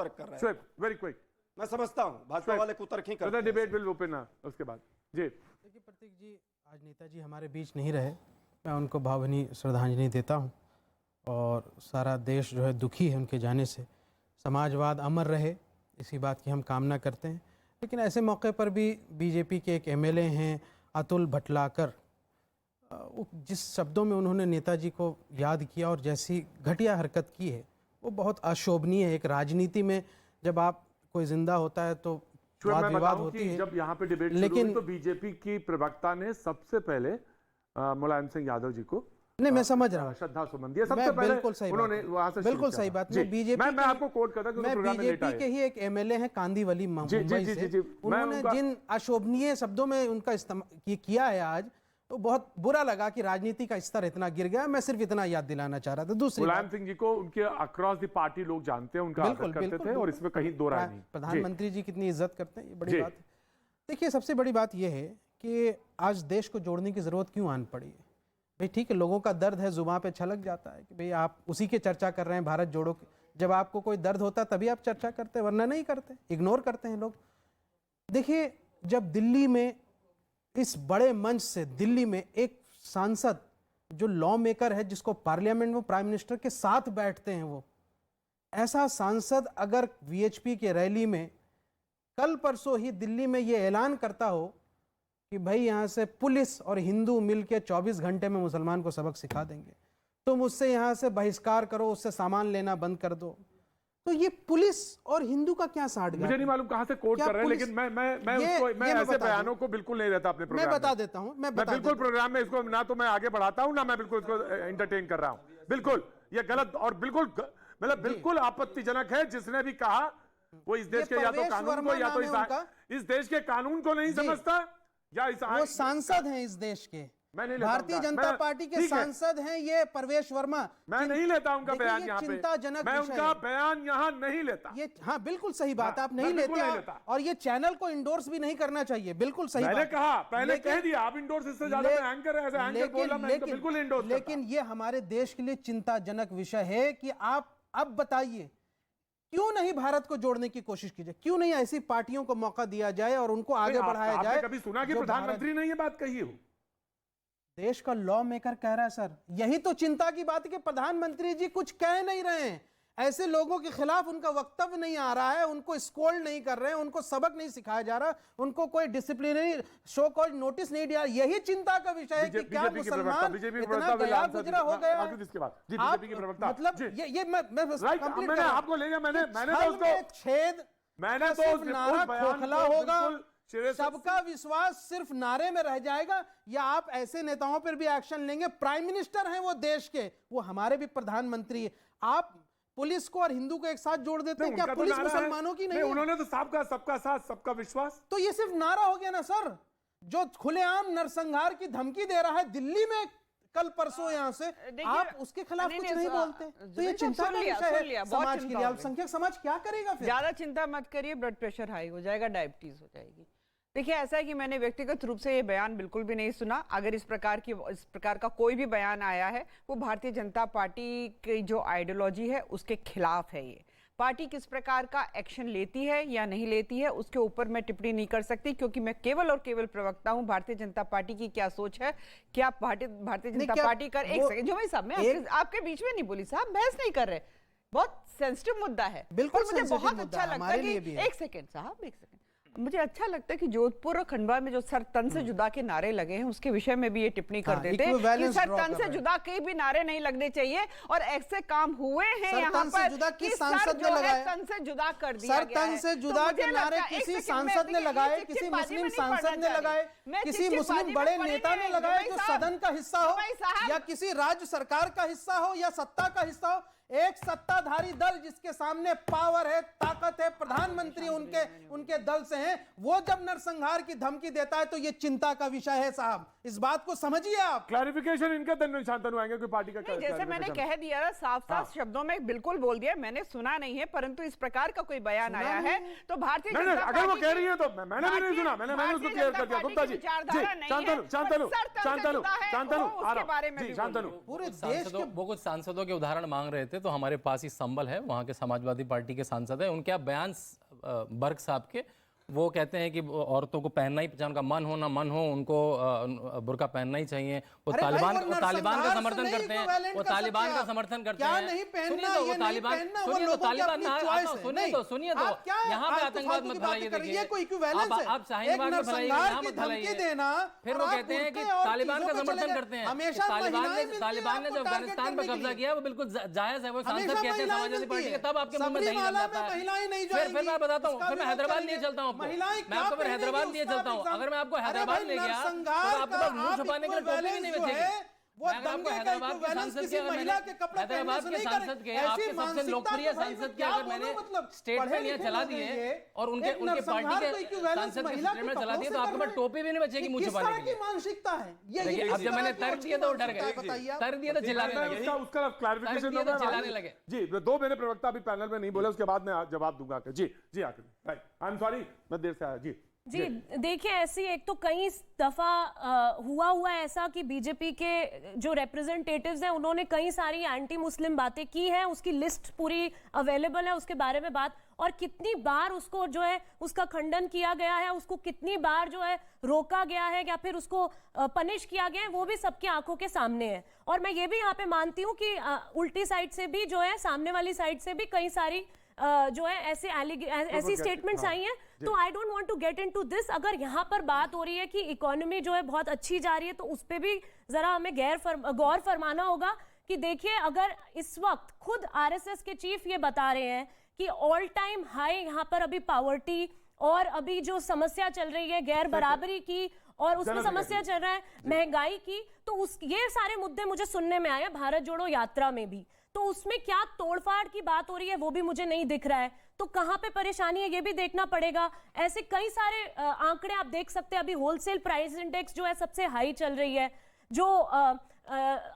कुतर्क कर रहे हैं। Very quick. मैं समझता हूं भाजपा वाले कुतर्क ही करते हैं। डिबेट विल ओपन उसके बाद। जी देखिए प्रतीक जी, आज नेताजी हमारे बीच नहीं रहे, मैं उनको भावभीनी श्रद्धांजलि देता हूं और सारा देश जो है दुखी है उनके जाने से। समाजवाद अमर रहे, इसी बात की हम कामना करते हैं। लेकिन ऐसे मौके पर भी बीजेपी के एक एमएलए हैं अतुल भटलाकर, जिस शब्दों में उन्होंने नेताजी को याद किया और जैसी घटिया हरकत की है वो बहुत अशोभनीय है। एक राजनीति में जब आप कोई जिंदा होता है तो वाद विवाद होती है। जब यहाँ पे डिबेट शुरू हुई तो बीजेपी की प्रवक्ता ने सबसे पहले मुलायम सिंह यादव जी को नहीं, मैं समझ रहा हूँ, श्रद्धा सुमन दिया सबसे पहले। बिल्कुल सही उन्होंने वहां से बिल्कुल सही बात। मैं आपको कोट करता हूं, मैं बीजेपी के ही एक एमएलए हैं कांदीवली मुंबई से, उन्होंने जिन अशोभनीय शब्दों में उनका इस्तेमाल किया है आज, तो बहुत बुरा लगा कि राजनीति का स्तर इतना गिर गया। मैं सिर्फ इतना याद दिलाना चाह रहा था। दूसरी मुलायम सिंह जी को उनके अक्रॉस द पार्टी लोग जानते हैं, उनका आदर करते थे और इसमें कहीं दो राय नहीं। प्रधानमंत्री जी कितनी इज्जत करते हैं, ये बड़ी बात है। देखिए सबसे बड़ी बात यह है कि आज देश को जोड़ने की जरूरत क्यों आन पड़ी है। भाई ठीक है, लोगों का दर्द है, जुबान पे छलक जाता है कि भाई आप उसी की चर्चा कर रहे हैं, भारत जोड़ो। जब आपको कोई दर्द होता तभी आप चर्चा करते हैं, वरना नहीं करते, इग्नोर करते हैं लोग। देखिए जब दिल्ली में इस बड़े मंच से दिल्ली में एक सांसद जो लॉ मेकर है, जिसको पार्लियामेंट में प्राइम मिनिस्टर के साथ बैठते हैं, वो ऐसा सांसद अगर वीएचपी के रैली में कल परसों ही दिल्ली में ये ऐलान करता हो कि भाई यहां से पुलिस और हिंदू मिलकर 24 घंटे में मुसलमान को सबक सिखा देंगे, तुम उससे यहां से बहिष्कार करो, उससे सामान लेना बंद कर दो, तो ये पुलिस और हिंदू का क्या साठ गया? मुझे नहीं मालूम कहां से कोट कर रहे हैं, लेकिन मैं ऐसे बयानों को बिल्कुल नहीं रहता अपने प्रोग्राम में। मैं बता देता हूं, मैं बिल्कुल प्रोग्राम में इसको ना तो मैं आगे बढ़ाता हूं, ना मैं बिल्कुल इसको एंटरटेन कर रहा हूं। बिल्कुल ये गलत और बिल्कुल मतलब बिल्कुल आपत्तिजनक है। जिसने भी कहा वो इस देश के या तो कानून को या तो इस देश के कानून को नहीं समझता, या वो सांसद हैं इस देश के, भारतीय जनता पार्टी के सांसद हैं ये परवेश वर्मा। मैं नहीं लेता उनका बयान यहाँ पे, चिंताजनक मैं उनका बयान यहाँ नहीं लेता। ये हाँ बिल्कुल सही बात, आप नहीं लेते और ये चैनल को इंडोर्स भी नहीं करना चाहिए, बिल्कुल सही बात। मैंने कहा पहले कह दिया, आप इंडोर्स इससे ज्यादा एंकर है, ऐसे एंकर बोला मैं तो बिल्कुल इंडोर्स। लेकिन ये हमारे देश के लिए चिंताजनक विषय है कि आप अब बताइए क्यों नहीं भारत को जोड़ने की कोशिश कीजिए, क्यों नहीं ऐसी पार्टियों को मौका दिया जाए और उनको आगे बढ़ाया जाए। कभी सुना कि प्रधानमंत्री ने ये बात कही हो? देश का लॉ मेकर कह रहा है सर, यही तो चिंता की बात है कि प्रधानमंत्री जी कुछ कह नहीं रहे हैं, ऐसे लोगों के खिलाफ उनका वक्तव्य नहीं आ रहा है, उनको स्कोल्ड नहीं कर रहे हैं, उनको सबक नहीं सिखाया जा रहा, उनको कोई डिसिप्लिनरी शो कॉल्ड नोटिस नहीं दिया। यही चिंता का विषय है कि क्या मुसलमान इतना गया गुजरा हो गया। मतलब ये मैं आपको ले गया, मैंने तो नारा खोखला होगा, सबका विश्वास सिर्फ नारे में रह जाएगा, या आप ऐसे नेताओं पर भी एक्शन लेंगे? प्राइम मिनिस्टर हैं वो देश के, वो हमारे भी प्रधानमंत्री है, आप पुलिस को और हिंदू को एक साथ जोड़ देते हैं? क्या पुलिस मुसलमानों की नहीं? उन्होंने तो सबका साथ सबका विश्वास, तो ये सिर्फ नारा हो गया ना सर। जो खुलेआम नरसंहार की धमकी दे रहा है दिल्ली में कल परसों यहां से, आप उसके खिलाफ कुछ नहीं बोलते, तो ये चिंता का विषय है समाज के लिए। अल्पसंख्यक समाज क्या करेगा फिर? ज्यादा चिंता मत करिए, ब्लड प्रेशर हाई हो जाएगा, डायबिटीज हो जाएगी। देखिए ऐसा है कि मैंने व्यक्तिगत रूप से ये बयान बिल्कुल भी नहीं सुना। अगर इस प्रकार का कोई भी बयान आया है वो भारतीय जनता पार्टी की जो आइडियोलॉजी है उसके खिलाफ है। ये पार्टी किस प्रकार का एक्शन लेती है या नहीं लेती है उसके ऊपर मैं टिप्पणी नहीं कर सकती, क्योंकि मैं केवल और केवल प्रवक्ता हूं। भारतीय जनता पार्टी की क्या सोच है, क्या भारतीय जनता पार्टी कर एक सेकंड जो भाई साहब, मैं आपके बीच में नहीं बोली साहब, बहस नहीं कर रहे, बहुत सेंसिटिव मुद्दा है। बिल्कुल मुझे बहुत अच्छा लगता है कि एक सेकंड साहब, एक सेकंड, मुझे अच्छा लगता है कि जोधपुर और खंडवा में जो सर तन से जुदा के नारे लगे हैं उसके विषय में भी ये टिप्पणी कर देते हैं कि सर तन से जुदा के भी नारे नहीं लगने चाहिए, और ऐसे काम हुए हैं यहाँ पर कि सर जो है तन से जुदा कर दिया गया है। तन से जुदा के नारे किसी सांसद ने लगाए, किसी मुस्लिम सांसद ने लगाए, किसी मुस्लिम बड़े नेता ने लगाए जो सदन का हिस्सा हो या किसी राज्य सरकार का हिस्सा हो या सत्ता का हिस्सा हो, एक सत्ताधारी दल जिसके सामने पावर है, ताकत है, प्रधानमंत्री उनके दल से हैं, वो जब नरसंहार की धमकी देता है तो ये चिंता का विषय है साहब, इस बात को समझिए आप। क्लैरिफिकेशन इनका शांतनु आएंगे कोई पार्टी का? जैसे मैंने कह दिया ना, साफ शब्दों में बिल्कुल बोल दिया, मैंने सुना नहीं है, परंतु इस प्रकार का कोई बयान आया है तो भारतीय जनता पार्टी, अगर वो कह रही है तो मैंने भी नहीं सुना, मैंने उसको क्लियर कर दिया। गुप्ता जी, शांतनु पूरे देश के वो कुछ सांसदों के उदाहरण मांग रहे थे, पहले तो हमारे पास ही संबल है, वहाँ के समाजवादी पार्टी के सांसद हैं, उनके आप बयान बर्क साहब के, वो कहते हैं कि औरतों को पहनना ही, चाहे उनका मन हो ना मन हो, उनको बुर्का पहनना ही चाहिए। वो तालिबान का समर्थन करते हैं, वो तालिबान का समर्थन करते हैं। सुनिए तो, वो तालिबान, सुनिए तो, तालिबान सुनिए तो, यहाँ पे आतंकवाद मत फैलाइए। देखिए आप शाहीनबाग में फैलाइए, यहाँ मत फैलाइए। फिर वो कहते हैं कि तालिबान का समर्थन करते हैं। तालिबान ने जो अफगानिस्तान पर कब्जा किया वो बिल्कुल जायज है, वो सांसद कहते हैं समाजवादी पार्टी के, तब आपके मुंह में नहीं लग जाता है। फिर मैं बताता हूँ, फिर मैं हैदराबाद लिए चलता हूँ, मैं आपको फिर हैदराबाद लिए चलता हूँ। अगर मैं आपको हैदराबाद ले गया तो आपके पास मुंह छुपाने के लिए टोपी भी नहीं बचेगी। मैं आपको हैदराबाद के सांसद के, अगर मैंने हैदराबाद के सांसद के, आपके सबसे लोकप्रिय सांसद के अगर मैंने स्टेटमेंट यहाँ चला दिए और उनके पार्टी के सांसद के स्टेटमेंट चला दिए, तो आपके पास टोपी भी नहीं बचेगी मुंह छुपाने के लिए। मानसिकता है देखिए, अब जब मैंने तर्क दिया तो वो डर गए, तर्क दिया तो चिल्लाने लगे, उसका क्लैरिफिकेशन दूंगा, चिल्लाने लगे। जी, दो मैंने प्रवक्ता अभी पैनल में नहीं बोले, उसके बाद मैं जवाब दूंगा। जी जी आखिर, राइट, आई एम सॉरी, मैं देर से आया। जी देखिए, ऐसी एक तो कई दफा हुआ ऐसा कि बीजेपी के जो रिप्रेजेंटेटिव्स हैं उन्होंने कई सारी एंटी मुस्लिम बातें की हैं, उसकी लिस्ट पूरी अवेलेबल है, उसके बारे में बात, और कितनी बार उसको जो है उसका खंडन किया गया है, उसको कितनी बार जो है रोका गया है या फिर उसको पनिश किया गया है, वो भी सबकी आंखों के सामने है। और मैं ये भी यहाँ पे मानती हूँ कि उल्टी साइड से भी जो है, सामने वाली साइड से भी कई सारी जो है ऐसी स्टेटमेंट्स आई हैं। तो I don't want to get into this. अगर यहाँ पर बात हो रही है कि इकोनॉमी जो है बहुत अच्छी जा रही है, तो उस पर भी जरा हमें गौर फरमाना होगा कि देखिए, अगर इस वक्त खुद आरएसएस के चीफ ये बता रहे हैं कि ऑल टाइम हाई यहाँ पर अभी पावर्टी और अभी जो समस्या चल रही है गैर बराबरी की, और उसमें समस्या चल रहा है महंगाई की, तो ये सारे मुद्दे मुझे सुनने में आए भारत जोड़ो यात्रा में भी। तो उसमें क्या तोड़फाड़ की बात हो रही है वो भी मुझे नहीं दिख रहा है। तो कहां पे परेशानी है ये भी देखना पड़ेगा। ऐसे कई सारे आंकड़े आप देख सकते हैं। अभी होलसेल प्राइस इंडेक्स जो है सबसे हाई चल रही है, जो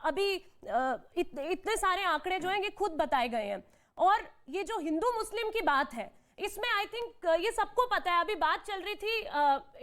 अभी इतने सारे आंकड़े जो हैं ये खुद बताए गए हैं। और ये जो हिंदू मुस्लिम की बात है, इसमें आई थिंक ये सबको पता है। अभी बात चल रही थी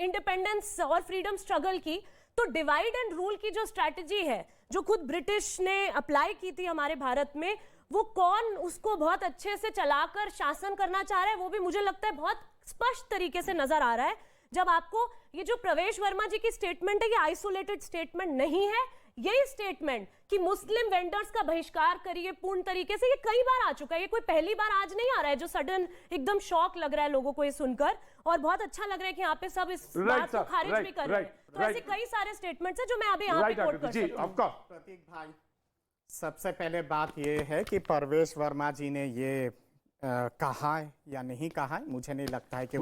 इंडिपेंडेंस और फ्रीडम स्ट्रगल की, तो डिवाइड एंड रूल की जो स्ट्रैटेजी है जो खुद ब्रिटिश ने अप्लाई की थी हमारे भारत में, वो कौन उसको बहुत अच्छे से चलाकर शासन करना चाह रहा है वो भी मुझे लगता है बहुत स्पष्ट तरीके से नजर आ रहा है। जब आपको ये जो प्रवेश वर्मा जी की स्टेटमेंट है, ये आइसोलेटेड स्टेटमेंट नहीं है। यही स्टेटमेंट कि मुस्लिम वेंडर्स का बहिष्कार करिए पूर्ण तरीके से, ये कई बार आ चुका है। ये कोई पहली बार आज नहीं आ रहा है जो सडन एकदम शॉक लग रहा है लोगों को ये सुनकर, और बहुत अच्छा लग रहा है कि यहाँ पे सब इस बात को खारिज भी कर रहे हैं। तो ऐसे कई सारे स्टेटमेंट्स हैं जो मैं अभी यहाँ पे कोट कर सकती हूँ। प्रतीक भाई, सबसे पहले बात ये है कि परवेश वर्मा जी ने ये कहा है या नहीं कहा है, मुझे नहीं लगता है कि